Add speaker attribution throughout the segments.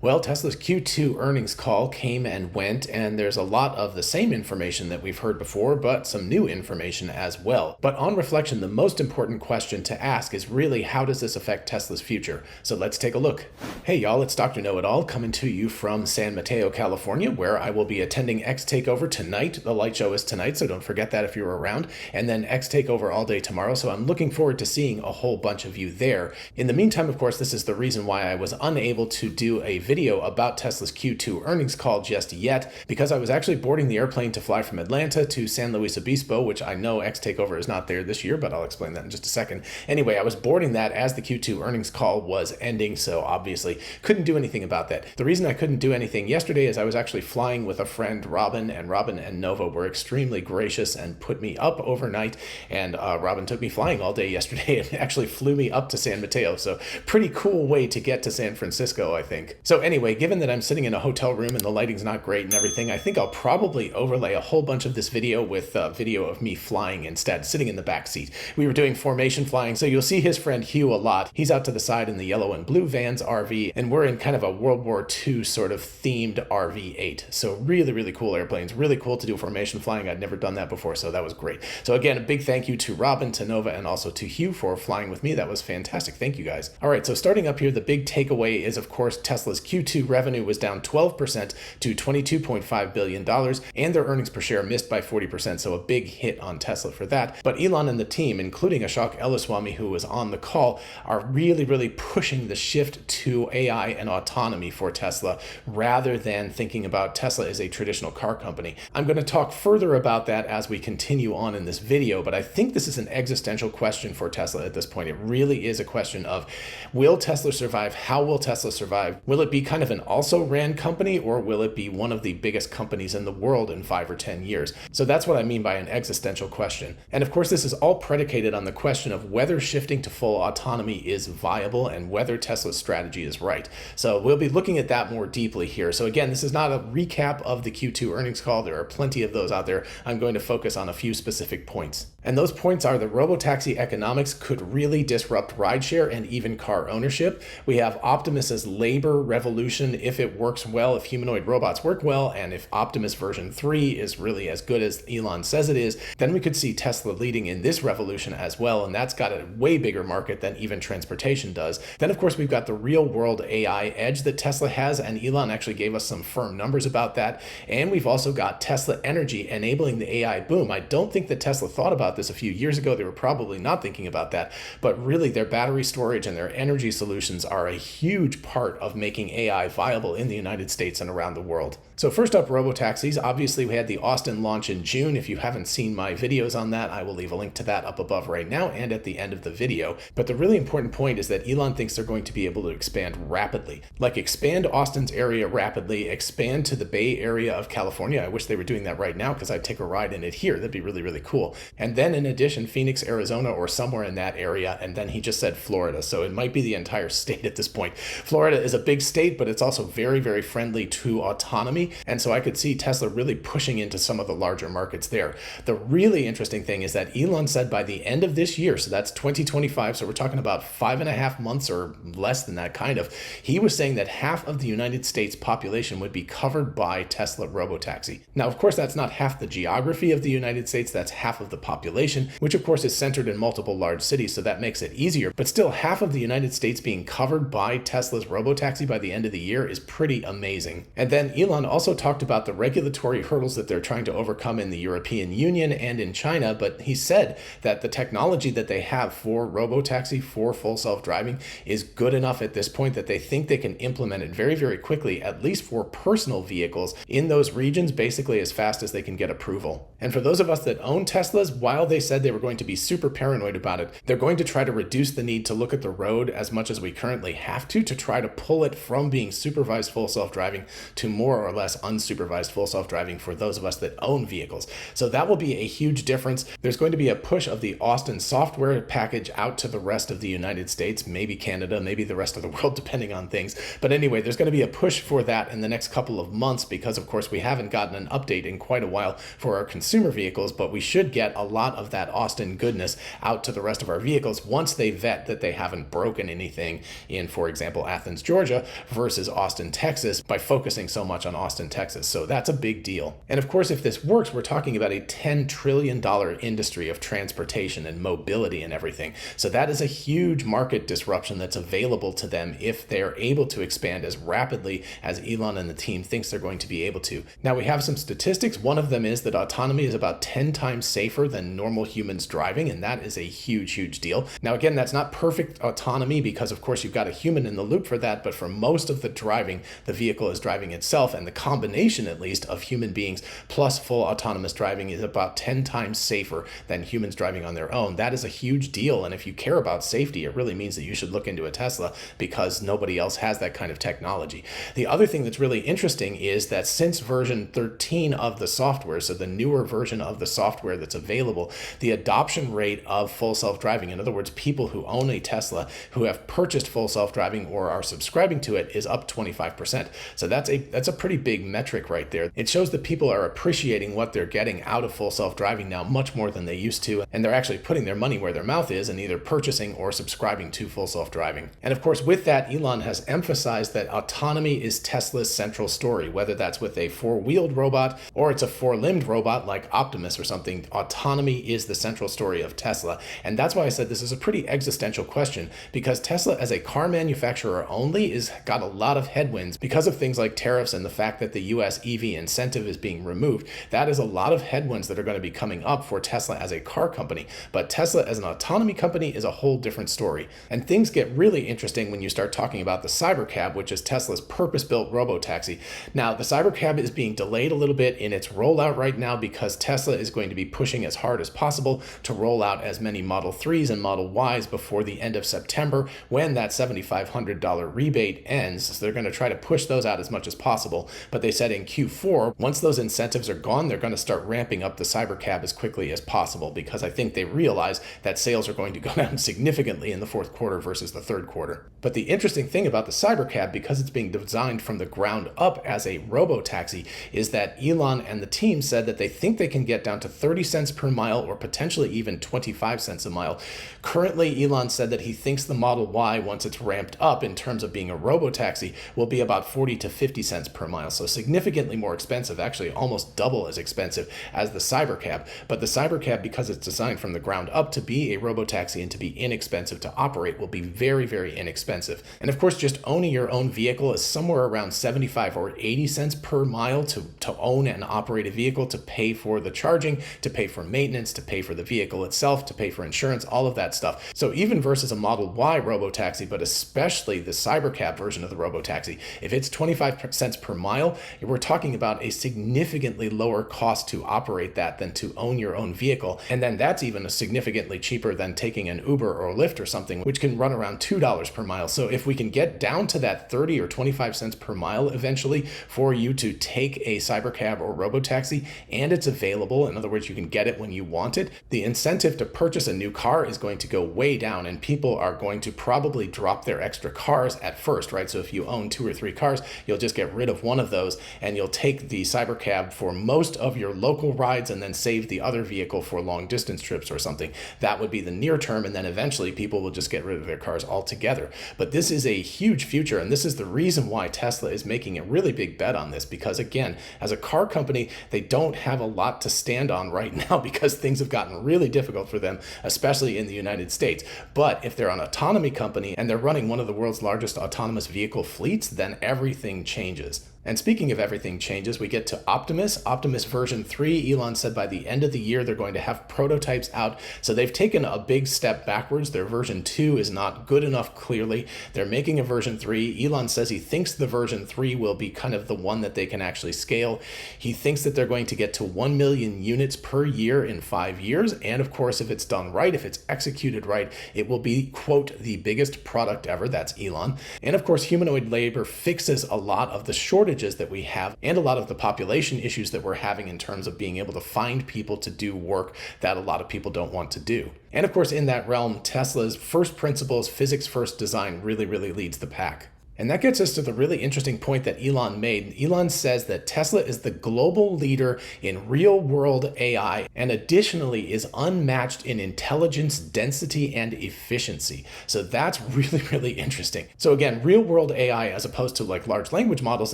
Speaker 1: Well, Tesla's Q2 earnings call came and went, and there's a lot of the same information that we've heard before, but some new information as well. But on reflection, the most important question to ask is really, how does this affect Tesla's future? So let's take a look. Hey y'all, it's Dr. Know-It-All coming to you from San Mateo, California, where I will be attending X Takeover tonight. The light show is tonight, so don't forget that if you're around. And then X Takeover all day tomorrow, so I'm looking forward to seeing a whole bunch of you there. In the meantime, of course, this is the reason why I was unable to do a video about Tesla's Q2 earnings call just yet, because I was actually boarding the airplane to fly from Atlanta to San Luis Obispo, which I know X Takeover is not there this year, but I'll explain that in just a second. Anyway, I was boarding that as the Q2 earnings call was ending, so obviously couldn't do anything about that. The reason I couldn't do anything yesterday is I was actually flying with a friend, Robin and Nova were extremely gracious and put me up overnight, and Robin took me flying all day yesterday and actually flew me up to San Mateo, so pretty cool way to get to San Francisco, I think. So anyway, given that I'm sitting in a hotel room and the lighting's not great and everything, I think I'll probably overlay a whole bunch of this video with video of me flying instead, sitting in the back seat. We were doing formation flying, so you'll see his friend Hugh a lot. He's out to the side in the yellow and blue Vans RV, and we're in kind of a World War II sort of themed RV-8. So really, really cool airplanes. Really cool to do formation flying. I'd never done that before, so that was great. So again, a big thank you to Robin, to Nova, and also to Hugh for flying with me. That was fantastic. Thank you guys. All right, so starting up here, the big takeaway is, of course, Tesla's Q2 revenue was down 12% to $22.5 billion, and their earnings per share missed by 40%, so a big hit on Tesla for that. But Elon and the team, including Ashok Elluswamy, who was on the call, are really, really pushing the shift to AI and autonomy for Tesla, rather than thinking about Tesla as a traditional car company. I'm going to talk further about that as we continue on in this video, but I think this is an existential question for Tesla at this point. It really is a question of, will Tesla survive? How will Tesla survive? Will it be kind of an also-ran company, or will it be one of the biggest companies in the world in 5 or 10 years? So that's what I mean by an existential question. And of course, this is all predicated on the question of whether shifting to full autonomy is viable and whether Tesla's strategy is right. So we'll be looking at that more deeply here. So again, this is not a recap of the Q2 earnings call. There are plenty of those out there. I'm going to focus on a few specific points. And those points are the robotaxi economics could really disrupt rideshare and even car ownership. We have Optimus's labor revolution if it works well, if humanoid robots work well, and if Optimus version 3 is really as good as Elon says it is, then we could see Tesla leading in this revolution as well, and that's got a way bigger market than even transportation does. Then of course we've got the real world AI edge that Tesla has, and Elon actually gave us some firm numbers about that. And we've also got Tesla Energy enabling the AI boom. I don't think that Tesla thought about this a few years ago. They were probably not thinking about that, but really their battery storage and their energy solutions are a huge part of making AI viable in the United States and around the world. So first up, robotaxis. Obviously we had the Austin launch in June. If you haven't seen my videos on that, I will leave a link to that up above right now and at the end of the video. But the really important point is that Elon thinks they're going to be able to expand rapidly. Like expand Austin's area rapidly, expand to the Bay Area of California. I wish they were doing that right now because I'd take a ride in it here. That'd be really, really cool. And then in addition, Phoenix, Arizona, or somewhere in that area. And then he just said Florida. So it might be the entire state at this point. Florida is a big state, but it's also very, very friendly to autonomy. And so I could see Tesla really pushing into some of the larger markets there. The really interesting thing is that Elon said by the end of this year, so that's 2025, so we're talking about 5.5 months or less than that kind of, he was saying that half of the United States population would be covered by Tesla robotaxi. Now, of course, that's not half the geography of the United States, that's half of the population, which of course is centered in multiple large cities, so that makes it easier. But still, half of the United States being covered by Tesla's robotaxi by the end of the year is pretty amazing. And then Elon also talked about the regulatory hurdles that they're trying to overcome in the European Union and in China, but he said that the technology that they have for robotaxi, for full self-driving, is good enough at this point that they think they can implement it very, very quickly, at least for personal vehicles in those regions, basically as fast as they can get approval. And for those of us that own Teslas, while they said they were going to be super paranoid about it, they're going to try to reduce the need to look at the road as much as we currently have to try to pull it from being supervised full self-driving to more or less unsupervised full self-driving for those of us that own vehicles. So that will be a huge difference. There's going to be a push of the Austin software package out to the rest of the United States, maybe Canada, maybe the rest of the world, depending on things. But anyway, there's going to be a push for that in the next couple of months because, of course, we haven't gotten an update in quite a while for our consumer vehicles, but we should get a lot lot of that Austin goodness out to the rest of our vehicles once they vet that they haven't broken anything in, for example, Athens, Georgia versus Austin, Texas, by focusing so much on Austin, Texas. So that's a big deal. And of course, if this works, we're talking about a $10 trillion industry of transportation and mobility and everything. So that is a huge market disruption that's available to them if they're able to expand as rapidly as Elon and the team thinks they're going to be able to. Now, we have some statistics. One of them is that autonomy is about 10 times safer than normal humans driving, and that is a huge, huge deal. Now, again, that's not perfect autonomy because, of course, you've got a human in the loop for that, but for most of the driving, the vehicle is driving itself, and the combination, at least, of human beings plus full autonomous driving is about 10 times safer than humans driving on their own. That is a huge deal, and if you care about safety, it really means that you should look into a Tesla because nobody else has that kind of technology. The other thing that's really interesting is that since version 13 of the software, so the newer version of the software that's available, the adoption rate of full self-driving, in other words, people who own a Tesla who have purchased full self-driving or are subscribing to it, is up 25%. So that's a pretty big metric right there. It shows that people are appreciating what they're getting out of full self-driving now much more than they used to, and they're actually putting their money where their mouth is and either purchasing or subscribing to full self-driving. And of course, with that, Elon has emphasized that autonomy is Tesla's central story, whether that's with a four-wheeled robot or it's a four-limbed robot like Optimus or something. Autonomy is the central story of Tesla. And that's why I said this is a pretty existential question, because Tesla as a car manufacturer only is got a lot of headwinds because of things like tariffs and the fact that the US EV incentive is being removed. That is a lot of headwinds that are going to be coming up for Tesla as a car company. But Tesla as an autonomy company is a whole different story. And things get really interesting when you start talking about the Cybercab, which is Tesla's purpose-built robotaxi. Now, the Cybercab is being delayed a little bit in its rollout right now because Tesla is going to be pushing as hard as possible to roll out as many Model 3s and Model Ys before the end of September when that $7,500 rebate ends. So they're going to try to push those out as much as possible. But they said in Q4, once those incentives are gone, they're going to start ramping up the Cybercab as quickly as possible because I think they realize that sales are going to go down significantly in the fourth quarter versus the third quarter. But the interesting thing about the Cybercab, because it's being designed from the ground up as a robotaxi, is that Elon and the team said that they think they can get down to 30 cents per mile or potentially even 25 cents a mile. Currently, Elon said that he thinks the Model Y, once it's ramped up in terms of being a robotaxi, will be about 40 to 50 cents per mile. So significantly more expensive, actually almost double as expensive as the Cybercab. But the Cybercab, because it's designed from the ground up to be a robotaxi and to be inexpensive to operate, will be very, very inexpensive. And of course, just owning your own vehicle is somewhere around 75 or 80 cents per mile to own and operate a vehicle, to pay for the charging, to pay for maintenance, to pay for the vehicle itself, to pay for insurance, all of that stuff. So even versus a Model Y robotaxi, but especially the Cybercab version of the robotaxi, if it's 25 cents per mile, we're talking about a significantly lower cost to operate that than to own your own vehicle. And then that's even significantly cheaper than taking an Uber or Lyft or something, which can run around $2 per mile. So if we can get down to that 30 or 25 cents per mile eventually for you to take a Cybercab or robotaxi, and it's available, in other words, you can get it when you want it, the incentive to purchase a new car is going to go way down, and people are going to probably drop their extra cars at first, right? So if you own 2 or 3 cars, you'll just get rid of one of those and you'll take the Cybercab for most of your local rides and then save the other vehicle for long distance trips or something. That would be the near term, and then eventually people will just get rid of their cars altogether. But this is a huge future, and this is the reason why Tesla is making a really big bet on this, because again, as a car company, they don't have a lot to stand on right now because things have gotten really difficult for them, especially in the United States. But if they're an autonomy company and they're running one of the world's largest autonomous vehicle fleets, then everything changes. And speaking of everything changes, we get to Optimus version 3. Elon said by the end of the year, they're going to have prototypes out. So they've taken a big step backwards. Their version 2 is not good enough, clearly. They're making a version 3. Elon says he thinks the version 3 will be kind of the one that they can actually scale. He thinks that they're going to get to 1 million units per year in 5 years. And of course, if it's done right, if it's executed right, it will be, quote, the biggest product ever. That's Elon. And of course, humanoid labor fixes a lot of the shortages that we have and a lot of the population issues that we're having in terms of being able to find people to do work that a lot of people don't want to do. And of course, in that realm, Tesla's first principles, physics first design really, really leads the pack. And that gets us to the really interesting point that Elon made. Elon says that Tesla is the global leader in real-world AI and additionally is unmatched in intelligence, density, and efficiency. So that's really, really interesting. So again, real-world AI, as opposed to like large language models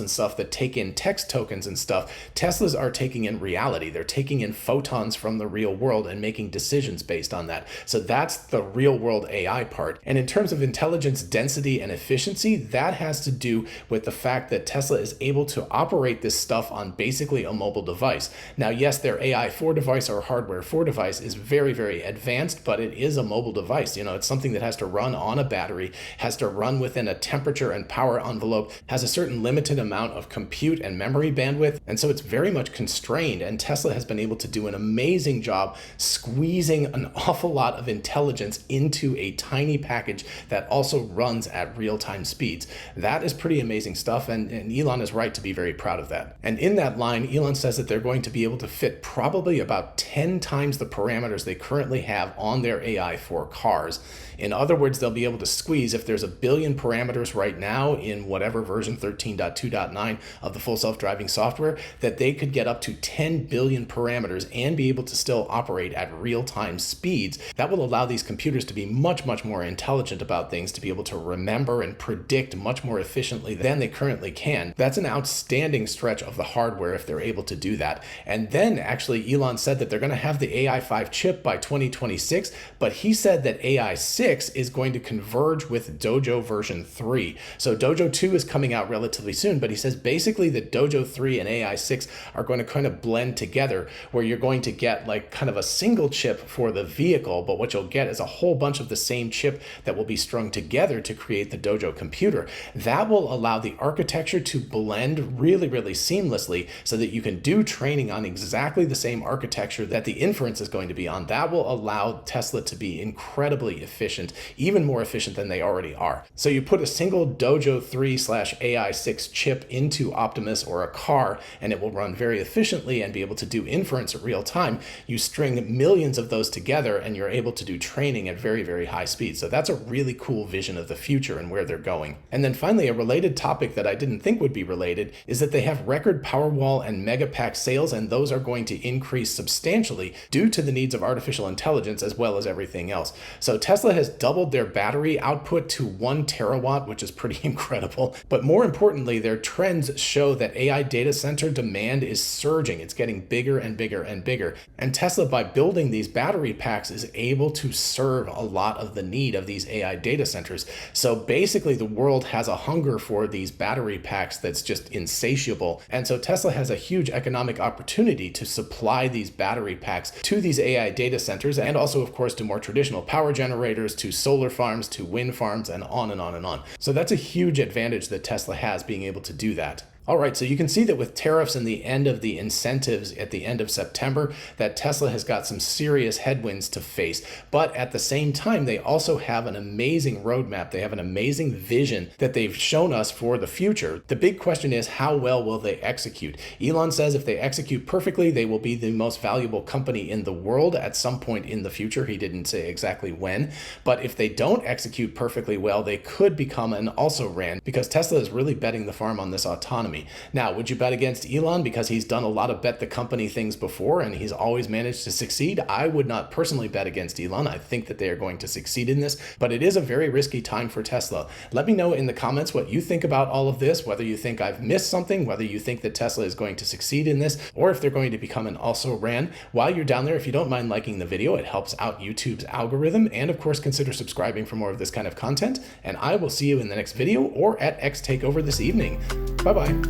Speaker 1: and stuff that take in text tokens and stuff, Teslas are taking in reality. They're taking in photons from the real world and making decisions based on that. So that's the real-world AI part. And in terms of intelligence, density, and efficiency, that has to do with the fact that Tesla is able to operate this stuff on basically a mobile device. Now, yes, their AI for device or hardware for device is very, very advanced, but it is a mobile device. You know, it's something that has to run on a battery, has to run within a temperature and power envelope, has a certain limited amount of compute and memory bandwidth, and so it's very much constrained. And Tesla has been able to do an amazing job squeezing an awful lot of intelligence into a tiny package that also runs at real-time speeds. That is pretty amazing stuff, and Elon is right to be very proud of that. And in that line, Elon says that they're going to be able to fit probably about 10 times the parameters they currently have on their AI for cars. In other words, they'll be able to squeeze, if there's 1 billion parameters right now in whatever version 13.2.9 of the full self-driving software, that they could get up to 10 billion parameters and be able to still operate at real-time speeds. That will allow these computers to be much, much more intelligent about things, to be able to remember and predict much more efficiently than they currently can. That's an outstanding stretch of the hardware if they're able to do that. And then actually Elon said that they're going to have the AI5 chip by 2026, but he said that AI6 is going to converge with Dojo version 3. So Dojo 2 is coming out relatively soon, but he says basically that Dojo 3 and AI6 are going to kind of blend together, where you're going to get like kind of a single chip for the vehicle, but what you'll get is a whole bunch of the same chip that will be strung together to create the Dojo computer. That will allow the architecture to blend really, really seamlessly so that you can do training on exactly the same architecture that the inference is going to be on. That will allow Tesla to be incredibly efficient, even more efficient than they already are. So you put a single Dojo 3/AI6 chip into Optimus or a car, and it will run very efficiently and be able to do inference at real time. You string millions of those together and you're able to do training at very, very high speed. So that's a really cool vision of the future and where they're going. And then finally, a related topic that I didn't think would be related is that they have record Powerwall and Megapack sales, and those are going to increase substantially due to the needs of artificial intelligence as well as everything else. So Tesla has doubled their battery output to 1 terawatt, which is pretty incredible. But more importantly, their trends show that AI data center demand is surging. It's getting bigger and bigger and bigger. And Tesla, by building these battery packs, is able to serve a lot of the need of these AI data centers. So basically, the world has a hunger for these battery packs that's just insatiable. And so Tesla has a huge economic opportunity to supply these battery packs to these AI data centers, and also, of course, to more traditional power generators, to solar farms, to wind farms, and on and on and on. So that's a huge advantage that Tesla has, being able to do that. All right, so you can see that with tariffs and the end of the incentives at the end of September, that Tesla has got some serious headwinds to face. But at the same time, they also have an amazing roadmap. They have an amazing vision that they've shown us for the future. The big question is, how well will they execute? Elon says if they execute perfectly, they will be the most valuable company in the world at some point in the future. He didn't say exactly when. But if they don't execute perfectly well, they could become an also-ran, because Tesla is really betting the farm on this autonomy. Now, would you bet against Elon because he's done a lot of bet the company things before and he's always managed to succeed? I would not personally bet against Elon. I think that they are going to succeed in this, but it is a very risky time for Tesla. Let me know in the comments what you think about all of this, whether you think I've missed something, whether you think that Tesla is going to succeed in this, or if they're going to become an also-ran. While you're down there, if you don't mind liking the video, it helps out YouTube's algorithm, and of course, consider subscribing for more of this kind of content, and I will see you in the next video or at X Takeover this evening. Bye-bye.